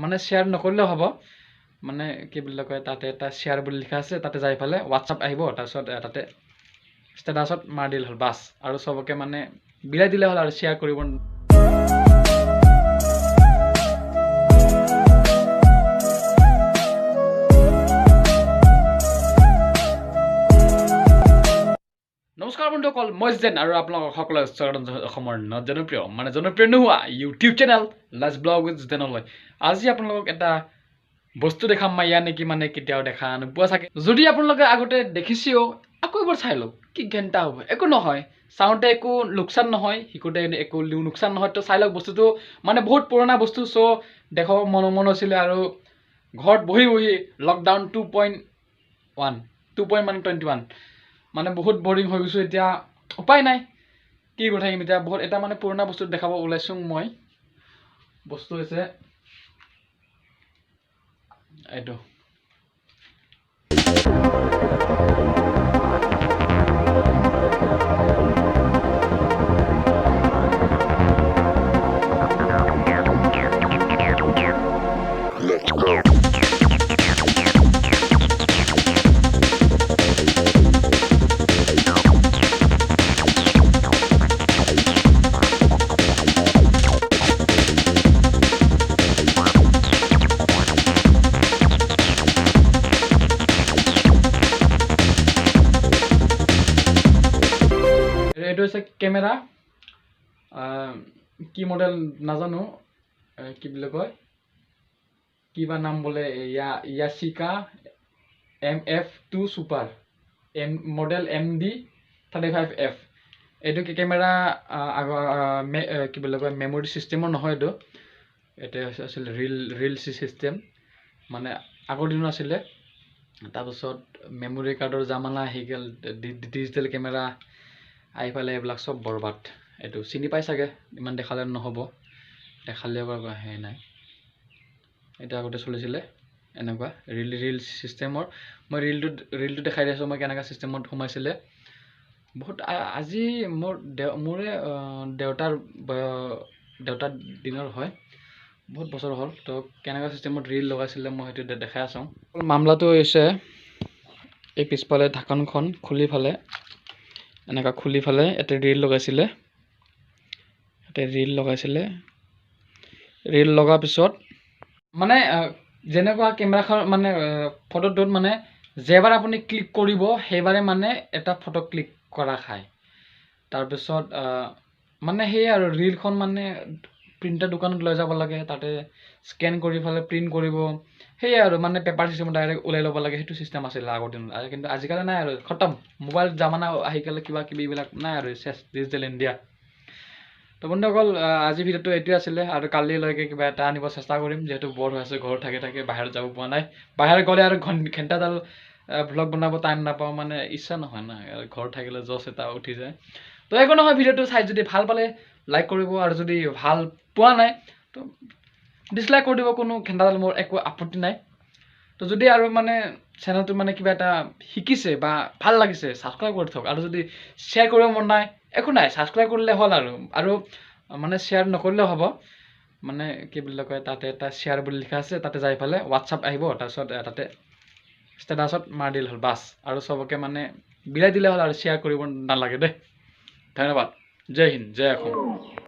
মানে শ্বেয়াৰ নকৰিলেও হ'ব মানে কি বুলি কয় তাতে এটা শ্বেয়াৰ বুলি লিখা আছে তাতে যাই পেলাই হোৱাটছআপ আহিব তাৰপিছত তাতে ষ্টেটাছত মাৰ দিলে হ'ল বাছ আৰু চবকে মানে বিলাই দিলে হ'ল আৰু শ্বেয়াৰ কৰিব নমস্কাৰ বন্ধুসকল মই যেন আৰু আপোনালোকক সকলোকে স্বাগতম অসমৰ জনপ্ৰিয় মানে জনপ্ৰিয় নোহোৱা ইউটিউব চেনেল লাজ ব্লগ উইথ জেনলৈ আজি আপোনালোকক এটা বস্তু দেখাম মই ইয়াৰ নেকি মানে কেতিয়াও দেখা নোপোৱা চাগে যদি আপোনালোকে আগতে দেখিছেও আকৌ এবাৰ চাই লওক কি ঘণ্টা হ'ব একো নহয় চাওঁতে একো লোকচান নহয় শিকোতে একো লোকচান নহয় তো চাই লওক বস্তুটো মানে বহুত পুৰণা বস্তু চ' দেখক মন আছিলে আৰু ঘৰত বহি বহি লকডাউন 2.21 মানে বহুত বৰিং হৈ গৈছো এতিয়া উপায় নাই কি কথা থাকিম এতিয়া বহুত এটা মানে পুৰণা বস্তু দেখাব ওলাইছো মই বস্তু হৈছে এইটো এইটো হৈছে কেমেৰা কি মডেল নাজানো কি বুলি কয় কিবা নাম বোলে Yachika MF2 super model MD35F এইটো কি কেমেৰা কি বুলি কয় মেমৰি চিষ্টেমৰ নহয় এইটো আছিল ৰিল চিষ্টেম মানে আগৰ দিনো আছিলে তাৰপিছত মেমৰি কাৰ্ডৰ জামানা আহি গ'ল ডিজিটেল কেমেৰা আহি পালে এইবিলাক চব বৰবাদ এইটো চিনি পাই চাগে ইমান দেখালে নহ'ব দেখালেও সেই নাই এটা আগতে চলিছিলে এনেকুৱা ৰিল চিষ্টেমৰ মই ৰিলটো দেখাই দিছোঁ মই কেনেকুৱা চিষ্টেমত সোমাইছিলে বহুত আজি মোৰে দেউতাৰ দিনৰ হয় বহুত বছৰ হ'ল তো কেনেকুৱা চিষ্টেমত ৰিল লগাইছিলে মই সেইটো দেখাই আছোঁ মামলাটো হৈছে এই পিছফালে ঢাকনখন খুলি ফালে এনেকুৱা খুলি ফালে এটা ৰিল লগাইছিলে ৰিল লগাৰ পিছত মানে যেনেকুৱা কেমেৰাখন মানে ফটোটোত মানে যেবাৰ আপুনি ক্লিক কৰিব সেইবাৰে মানে এটা ফটো ক্লিক কৰা খায় তাৰপিছত মানে সেয়ে আৰু ৰিলখন মানে প্ৰিণ্টাৰ দোকানত লৈ যাব লাগে তাতে স্কেন কৰি ফালে প্ৰিণ্ট কৰিব সেয়ে আৰু মানে পেপাৰ চিষ্টেমত ডাইৰেক্ট ওলাই ল'ব লাগে সেইটো চিষ্টেম আছিল আগৰ দিনত কিন্তু আজিকালি নাই আৰু খতম মোবাইল জামানা আহি গ'লে কিবা কিবি এইবিলাক নাই আৰু ডিজিটেল ইণ্ডিয়া তো বন্ধুসকল আজি ভিডিঅ'টো এইটোৱে আছিলে আৰু কালিলৈকে কিবা এটা আনিব চেষ্টা কৰিম যিহেতু বৰ হৈ আছে ঘৰত থাকি বাহিৰত যাব পৰা নাই বাহিৰত গ'লে আৰু ঘণ্টাডাল ভ্লগ বনাব টাইম নাপাওঁ মানে ইচ্ছা নহয় না ঘৰত থাকিলে জছ এটা উঠি যায় তো একো নহয় ভিডিঅ'টো চাই যদি ভাল পালে লাইক কৰিব আৰু যদি ভাল পোৱা নাই তো ডিছলাইক কৰি দিব কোনো ঘণ্টাডাল মোৰ একো আপত্তি নাই তো যদি আৰু মানে চেনেলটো মানে কিবা এটা শিকিছে বা ভাল লাগিছে ছাবস্ক্ৰাইব কৰি থওক আৰু যদি শ্বেয়াৰ কৰিব মন নাই একো নাই ছাবস্ক্ৰাইব কৰিলে হ'ল আৰু মানে শ্বেয়াৰ নকৰিলেও হ'ব মানে কি বুলি কয় তাতে এটা শ্বেয়াৰ বুলি লিখা আছে তাতে যাই পেলাই হোৱাটছআপ আহিব তাৰপিছত তাতে ষ্টেটাছত মাৰ দিলে হ'ল বাছ আৰু চবকে মানে বিলাই দিলে হ'ল আৰু শ্বেয়াৰ কৰিব নালাগে দেই ধন্যবাদ জয় হিন্দ জয় অসম